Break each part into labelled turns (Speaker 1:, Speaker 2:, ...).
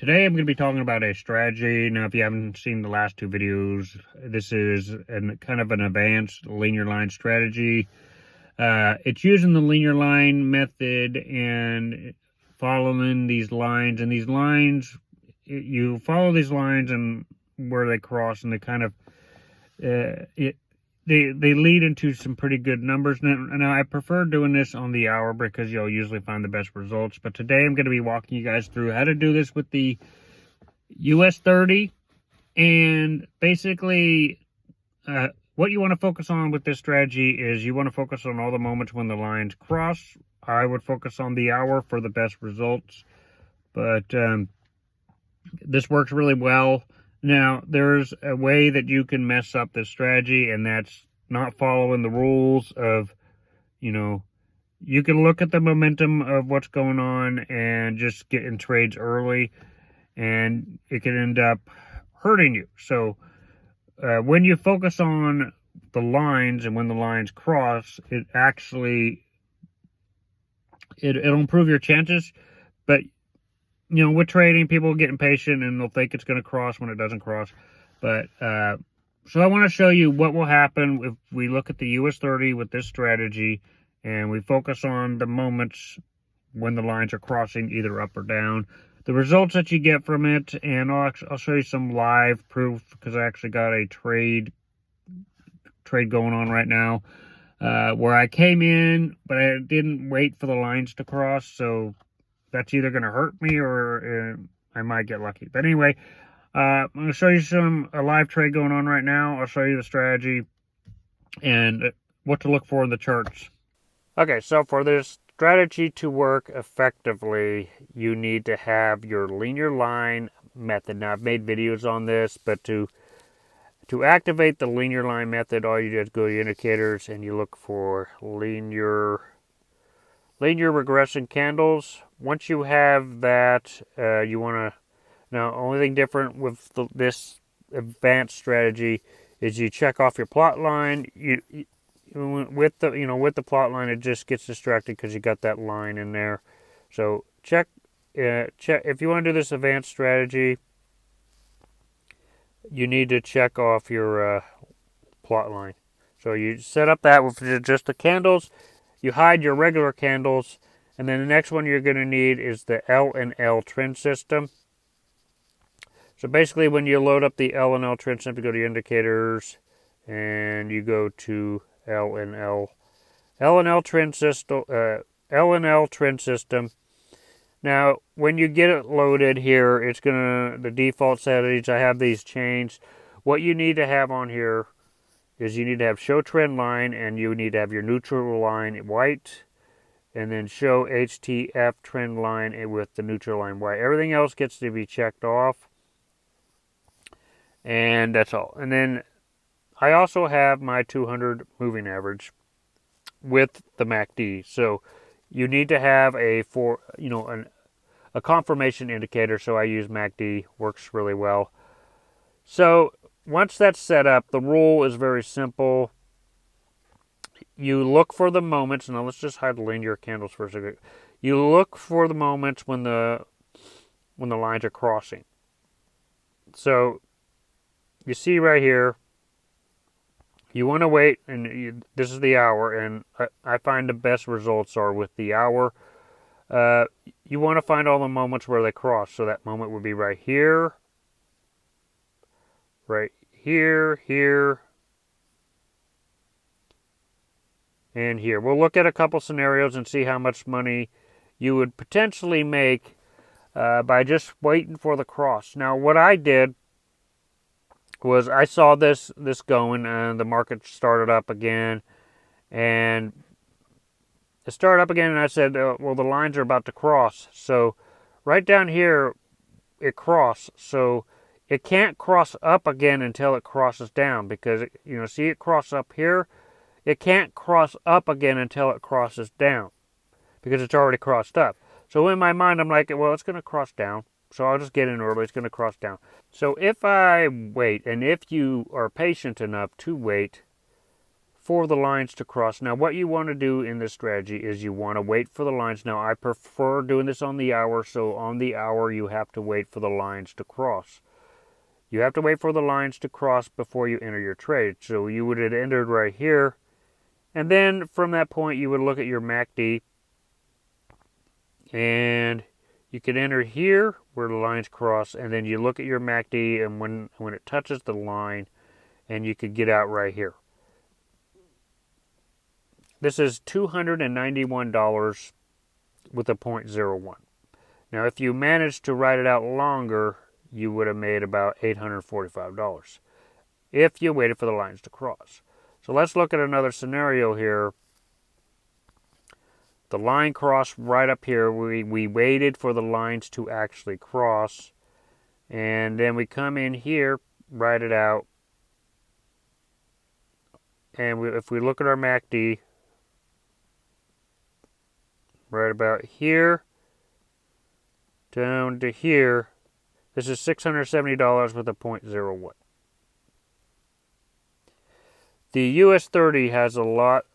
Speaker 1: Today I'm going to be talking about a strategy. Now, if you haven't seen the last two videos, this is kind of an advanced linear line strategy. It's using the linear line method and following these lines. And these lines, you follow these lines and where they cross, and they kind of they lead into some pretty good numbers. Now, I prefer doing this on the hour because you'll usually find the best results. But today I'm going to be walking you guys through how to do this with the US30. And basically, what you want to focus on with this strategy is you want to focus on all the moments when the lines cross. I would focus on the hour for the best results. But this works really well. Now, there's a way that you can mess up this strategy, and that's not following the rules of, you can look at the momentum of what's going on and just get in trades early, and it can end up hurting you. So, when you focus on the lines and when the lines cross, it actually, it'll improve your chances, but with trading, people get impatient and they'll think it's going to cross when it doesn't cross. But so I want to show you what will happen if we look at the US30 with this strategy and we focus on the moments when the lines are crossing either up or down. The results that you get from it, and I'll show you some live proof because I actually got a trade going on right now where I came in, but I didn't wait for the lines to cross, so that's either going to hurt me or I might get lucky. But anyway, I'm going to show you a live trade going on right now. I'll show you the strategy and what to look for in the charts. Okay, so for this strategy to work effectively, you need to have your linear line method. Now, I've made videos on this, but to activate the linear line method, all you do is go to indicators and you look for linear regression candles. Once you have that, you want to, now only thing different with this advanced strategy is you check off your plot line. With the plot line, it just gets distracted because you got that line in there. So check if you want to do this advanced strategy, you need to check off your plot line. So you set up that with just the candles. You hide your regular candles, and then the next one you're going to need is the L and L trend system. So basically, when you load up the L and L trend system, you go to indicators, and you go to L and L trend system. Now, when you get it loaded here, it's the default settings. I have these changed. What you need to have on here is you need to have show trend line, and you need to have your neutral line white, and then show HTF trend line with the neutral line white. Everything else gets to be checked off, and that's all. And then I also have my 200 moving average with the MACD. So you need to have a confirmation indicator. So I use MACD, works really well. So once that's set up, the rule is very simple. You look for the moments. Now let's just hide the linear candles for a second. You look for the moments when the lines are crossing. So you see right here, you want to wait, and this is the hour, and I find the best results are with the hour. You want to find all the moments where they cross. So that moment would be right here, here, and here. We'll look at a couple scenarios and see how much money you would potentially make by just waiting for the cross. Now, what I did was I saw this going, and the market started up again, and it started up again, and I said, well, the lines are about to cross. So right down here, it crossed. So it can't cross up again until it crosses down, because, see it cross up here? It can't cross up again until it crosses down, because it's already crossed up. So in my mind, I'm like, well, it's going to cross down. So I'll just get in early. It's going to cross down. So if I wait, and if you are patient enough to wait for the lines to cross. Now, what you want to do in this strategy is you want to wait for the lines. Now, I prefer doing this on the hour, so on the hour you have to wait for the lines to cross. You have to wait for the lines to cross before you enter your trade. So you would have entered right here, and then from that point you would look at your MACD, and you could enter here where the lines cross, and then you look at your MACD, and when it touches the line, and you could get out right here. This is $291 with a 0.01. Now, if you managed to ride it out longer, you would have made about $845 if you waited for the lines to cross. So let's look at another scenario here. The line crossed right up here. We waited for the lines to actually cross, and then we come in here, ride it out, and if we look at our MACD, right about here down to here, this is $670 with a 0.01. The US30 has a lot,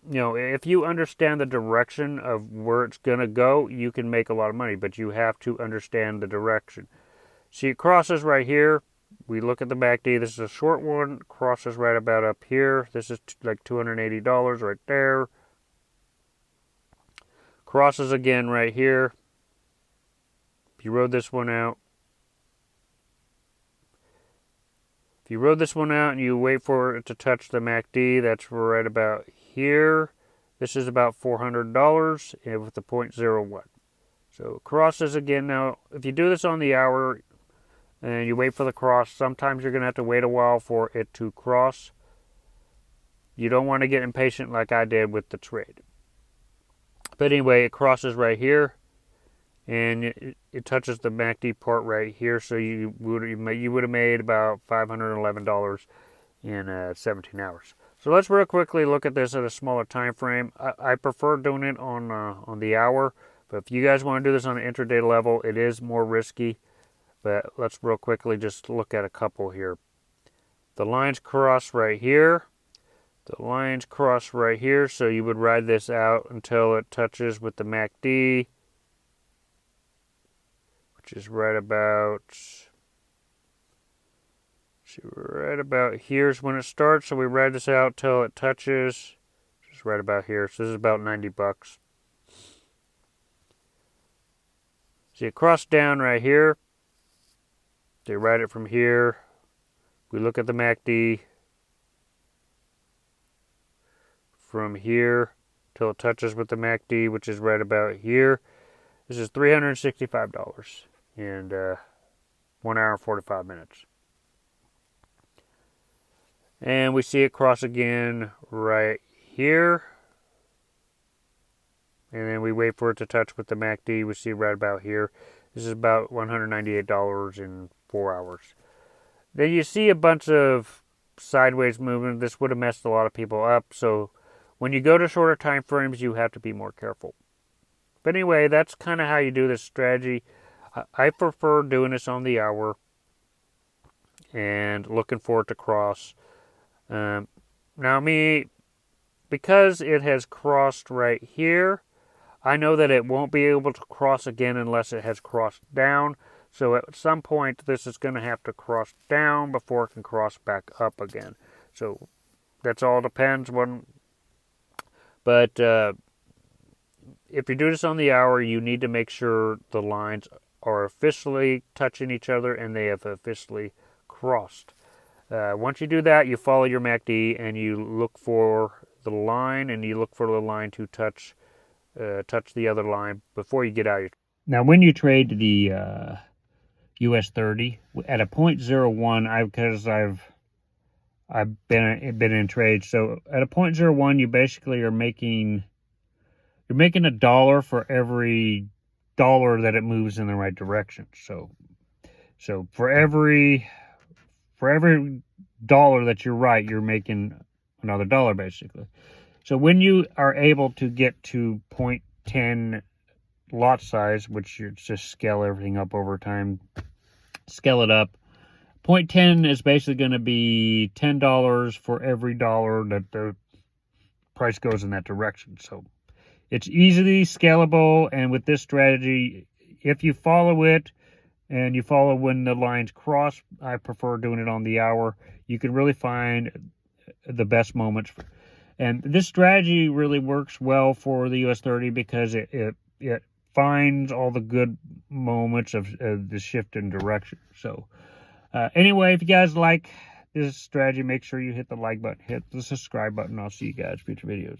Speaker 1: if you understand the direction of where it's going to go, you can make a lot of money, but you have to understand the direction. See, it crosses right here. We look at the MACD. This is a short one. Crosses right about up here. This is like $280 right there. Crosses again right here. If you rode this one out, and you wait for it to touch the MACD, that's right about here. This is about $400 with the 0.01. So it crosses again. Now, if you do this on the hour and you wait for the cross, sometimes you're going to have to wait a while for it to cross. You don't want to get impatient like I did with the trade. But anyway, it crosses right here, and it touches the MACD part right here. So you would have made about $511 in 17 hours. So let's real quickly look at this at a smaller time frame. I prefer doing it on the hour, but if you guys want to do this on an intraday level, it is more risky. But let's real quickly just look at a couple here. The lines cross right here. The lines cross right here, so you would ride this out until it touches with the MACD, which is right about here's when it starts. So we ride this out till it touches, just right about here. So this is about $90. See, it crossed down right here. They ride it from here. We look at the MACD from here till it touches with the MACD, which is right about here. This is $365 and 1 hour and 45 minutes. And we see it cross again right here. And then we wait for it to touch with the MACD. We see right about here. This is about $198 in 4 hours. Then you see a bunch of sideways movement. This would have messed a lot of people up. So when you go to shorter time frames, you have to be more careful. But anyway, that's kind of how you do this strategy. I prefer doing this on the hour and looking for it to cross. Now because it has crossed right here, I know that it won't be able to cross again unless it has crossed down. So at some point, this is going to have to cross down before it can cross back up again. So that's all depends on. But if you do this on the hour, you need to make sure the lines are officially touching each other and they have officially crossed. Once you do that, you follow your MACD and you look for the line, and you look for the line to touch the other line before you get out. Now, when you trade the US30 at a 0.01, because I've been in trade, so at a 0.01, you basically are making $1 for every dollar that it moves in the right direction. So for every dollar that you're right, you're making another dollar basically. So when you are able to get to 0.10 lot size, which you just scale everything up over time, scale it up, 0.10 is basically going to be $10 for every dollar that the price goes in that direction. So it's easily scalable, and with this strategy, if you follow it and you follow when the lines cross, I prefer doing it on the hour, you can really find the best moments. And this strategy really works well for the US30 because it finds all the good moments of the shift in direction. So anyway, if you guys like this strategy, make sure you hit the like button, hit the subscribe button. I'll see you guys in future videos.